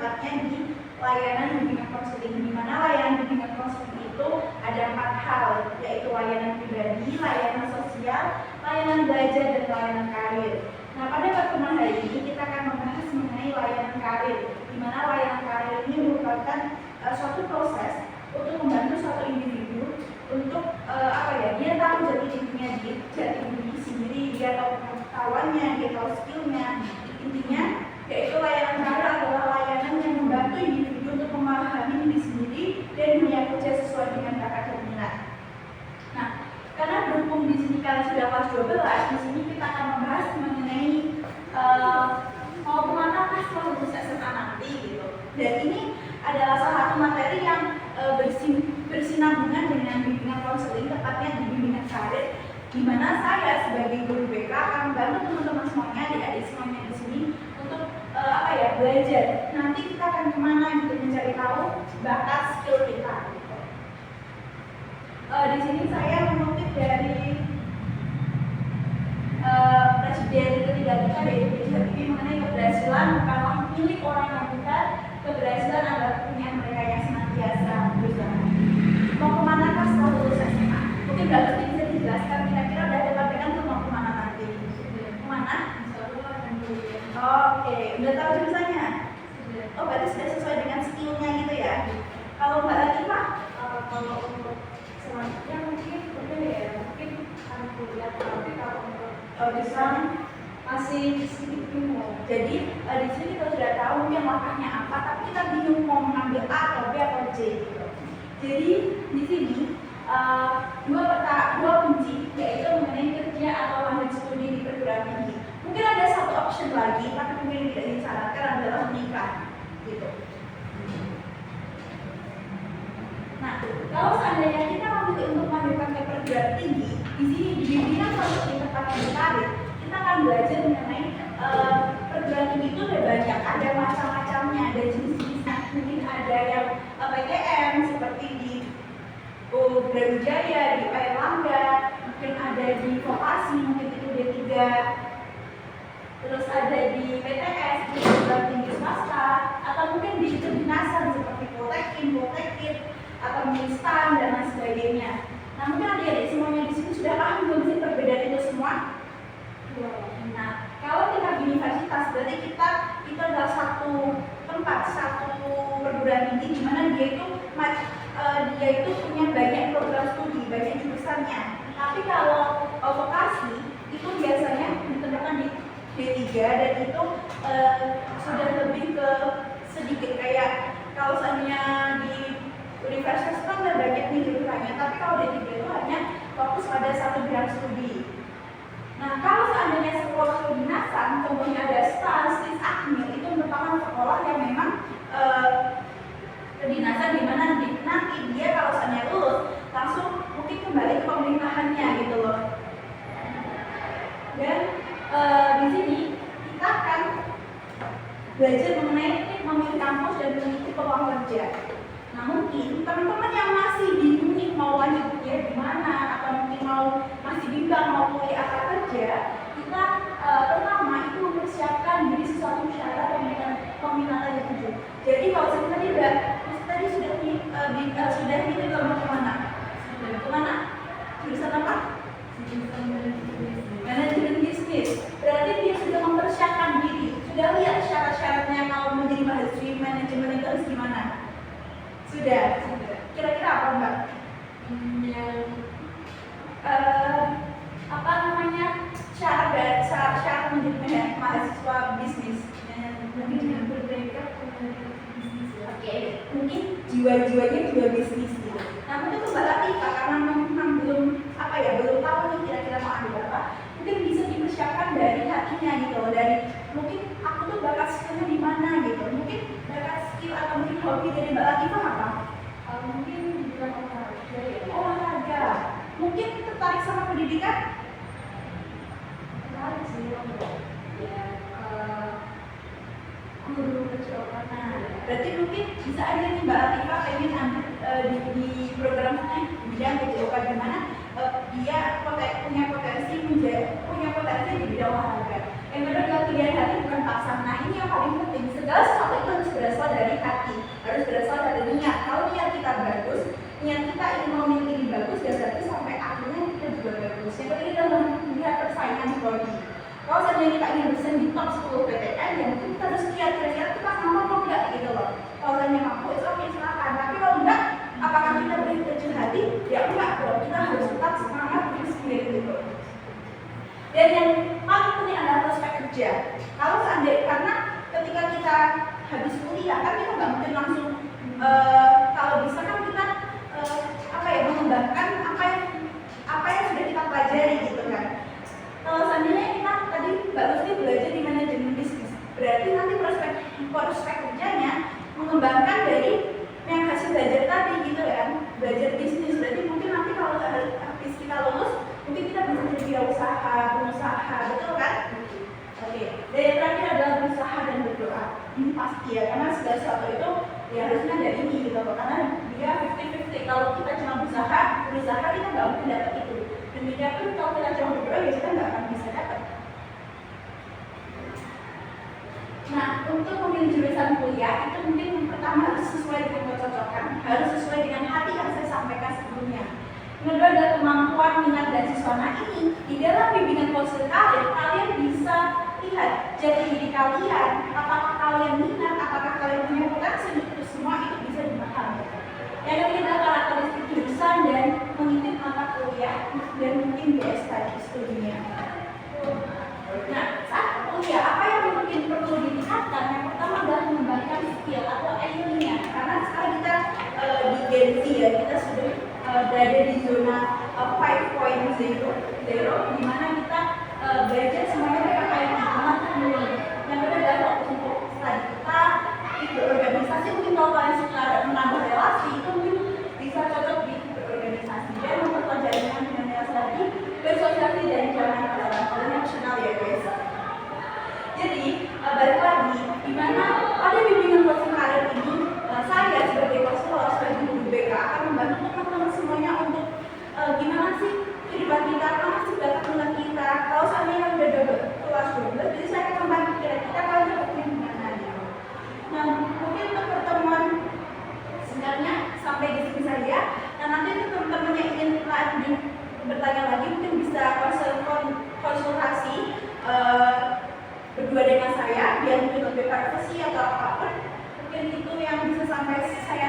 tepatnya di layanan bimbingan konseling, di mana layanan bimbingan konseling itu ada 4 hal, yaitu layanan pribadi, layanan sosial, layanan belajar, dan layanan karir. Nah, pada pertemuan hari ini kita akan membahas mengenai layanan karir, di mana layanan karir ini merupakan suatu proses untuk membantu suatu individu untuk dia tahu jati dirinya, jati diri sendiri, dia tahu pengetahuannya, dia tahu skillnya. Intinya yaitu layanan karir adalah layanan yang membantu individu untuk memahami diri sendiri dan dunia kerja sesuai dengan bakat dan minat. Nah, karena berhubung di sini kalian sudah kelas 12, di sini kita akan membahas mengenai mau kemana setelah lulus SMA nanti gitu. Dan ini adalah salah satu materi yang bersinambungan dengan bimbingan konseling, tepatnya di bimbingan karir, di mana saya sebagai guru BK akan membantu teman-teman semuanya, adik-adik semuanya di sini untuk belajar. Nanti kita akan kemana gitu, mencari tahu bakat skill kita. Gitu. Di sini saya mengutip dari presiden ketiga kita, yaitu B.J. Habibie, mengenai keberhasilan bukanlah milik orang yang pintar, keberhasilan adalah punya mereka yang senantiasa berusaha. Mau kemana kah setelah lulus SMA? Mungkin Mbak Lesti bisa dijelaskan kira-kira udah ada pandangan tuh mau kemana nanti? Kemana? Oke, udah tahu jurusannya? Oh, berarti sudah sesuai dengan skillnya gitu ya? Kalau Mbak Latifah? Kalau untuk selanjutnya mungkin berbeda ya, mungkin akan kuliah, tapi kalau untuk desain masih sedikit bingung. Jadi di sini kita sudah tahu mungkin langkahnya apa, tapi kita bingung mau mengambil A atau B atau C gitu. Jadi di sini dua kunci, yaitu mengenai kerja atau lanjut studi di perguruan tinggi. Mungkin ada satu option lagi, tapi mungkin tidak disarankan adalah menikah gitu. Nah, kalau seandainya kita memilih untuk melanjutkan ke perguruan tinggi, di sini di bimbingan konseling tempat yang karir, kita akan belajar mengenai perguruan tinggi itu ada banyak, ada macam-macamnya, ada jenis-jenisnya. Mungkin ada yang PTN seperti di Brawijaya, di Airlangga, mungkin ada di vokasi, mungkin itu D3, terus ada di PTS, di perguruan tinggi swasta, atau mungkin di kedinasan seperti Poltekin, atau Minstan dan lain sebagainya. Nah, mungkin adik-adik semuanya di sini sudah paham belum sih perbedaan itu semua? Nah, kalau tingkat universitas berarti kita itu adalah satu tempat, satu perguruan tinggi di mana dia itu punya banyak program studi, banyak jurusannya. Tapi kalau vokasi itu biasanya ditemukan di D3 dan itu sudah lebih ke sedikit, kayak kalau seandainya di universitas kan ada banyak nih jurusannya, tapi kalau D3 itu hanya fokus pada satu bidang studi. Nah, kalau seandainya sekolah kedinasan, contohnya ada STAN, STIS, AKMIL, itu merupakan sekolah yang memang kedinasan di mana nanti dia kalau seandainya lulus langsung mungkin kembali ke pemerintahannya gitu loh. Dan di sini kita akan belajar mengenai memilih kampus dan mengikuti peluang kerja. Nah, mungkin teman-teman yang masih bingung nih mau lanjut kuliah di mana, atau mungkin masih bimbang mau kuliah apa kerja, kita pertama itu mempersiapkan diri sesuatu syarat peminatan yang tujuh. Jadi kalau tadi sudah ini mau kemana? Kemana? Jurusan apa? Manajemen bisnis. Berarti dia sudah mempersiapkan diri, sudah lihat syarat-syaratnya kalau menjadi mahasiswa manajemen itu harus gimana? Sudah. Kira-kira apa Mbak? Syarat menjadi mahasiswa bisnis. Mungkin berbeda. Oke, mungkin jiwa-jiwanya jiwa bisnis gitu. Nah, mungkin Mbak Latifah karena memang belum tahu nih kira-kira mau ambil apa, mungkin bisa dipersiapkan dari hatinya gitu, dari mungkin aku tuh bakat skillnya di mana gitu. Mungkin bakat skill atau mungkin hobi dari Mbak Latifah apa? Mungkin bukan olahraga ya. Olahraga. Mungkin tertarik sama pendidikan? Tertarik sih ya. Guru kejuruan. Nah, berarti mungkin bisa aja nih Mbak Latifah pengen ambil di program bidang PJOK di mana dia punya potensi di bidang olahraga. Yang kedua adalah pilihan hati bukan paksaan. Nah, ini yang paling penting. Segala sesuatu itu harus berasal dari ingin bersaing di top 10 PTN, ya mungkin kita harus lihat kira-kira kita mampu atau enggak gitu loh. Kalau misalnya mampu, itu oke silakan. Tapi kalau enggak, apakah kita beri kecil hati? Ya enggak dong. Kita harus tetap semangat terus gitu. Dan yang paling penting adalah prospek kerja. Kalau seandainya karena ketika kita habis kuliah kan kita nggak mungkin langsung kalau bisa kan kita mengembangkan apa yang sudah kita pelajari gitu kan. Kalau seandainya kita tadi bagus nih belajar di manajemen bisnis, berarti nanti prospek kerjanya mengembangkan dari yang hasil belajar tadi gitu kan, belajar bisnis. Berarti mungkin nanti kalau habis kita lulus mungkin kita bisa jadi wirausaha, pengusaha, betul kan? Oke. Dan yang terakhir adalah berusaha dan berdoa. Ini pasti ya, karena segala sesuatu itu ya harusnya ada ini gitu loh. Karena dia 50-50. Kalau kita cuma berusaha kita nggak mungkin dapat itu. Demikian pun kalau kita cuma berdoa ya kita nggak akan bisa dapat. Nah, untuk memilih jurusan kuliah itu mungkin pertama harus sesuai dengan kecocokan, harus sesuai dengan hati yang saya sampaikan sebelumnya. Yang kedua adalah kemampuan minat dan siswa. Nah ini di dalam bimbingan konseling kalian bisa lihat jati diri kalian, apakah kalian minat, apakah kalian punya potensi, itu semua itu bisa dipahami. Yang ketiga adalah karakteristik jurusan dan mengikuti mata kuliah dan mungkin biaya studinya. Nah, saat kuliah apa yang mungkin perlu ditingkatkan? Yang pertama adalah mengembangkan skill atau ilmunya, karena sekarang kita di Gen Z ya, kita sudah berada di zona 5.0, di mana kita belajar semuanya pakai teknologi. Yang kedua adalah fokus untuk studi kita, berorganisasi. Mungkin kalau kalian suka menambah relasi, itu mungkin bisa cocok di berorganisasi dan memperkuat jaringan dengan relasi tadi, bersosialisasi dan jalan internasional ya guys. Jadi balik lagi, di mana pada bimbingan konseling karir ini saya sebagai konselor, sebagai guru BK akan membantu teman-teman semuanya untuk gimana sih kehidupan kita, apa sih bakat minat kita. Kalau seandainya udah kelas 12, jadi saya akan membantu kita kalau dapatnya gimana gitu. Nah, mungkin untuk pertemuan sebenarnya sampai di sini saja. Nah, nanti untuk teman-teman yang ingin lanjut bertanya lagi mungkin bisa konsultasi berdua dengan saya, biar mungkin lebih privasi atau apapun. Mungkin itu yang bisa sampai saya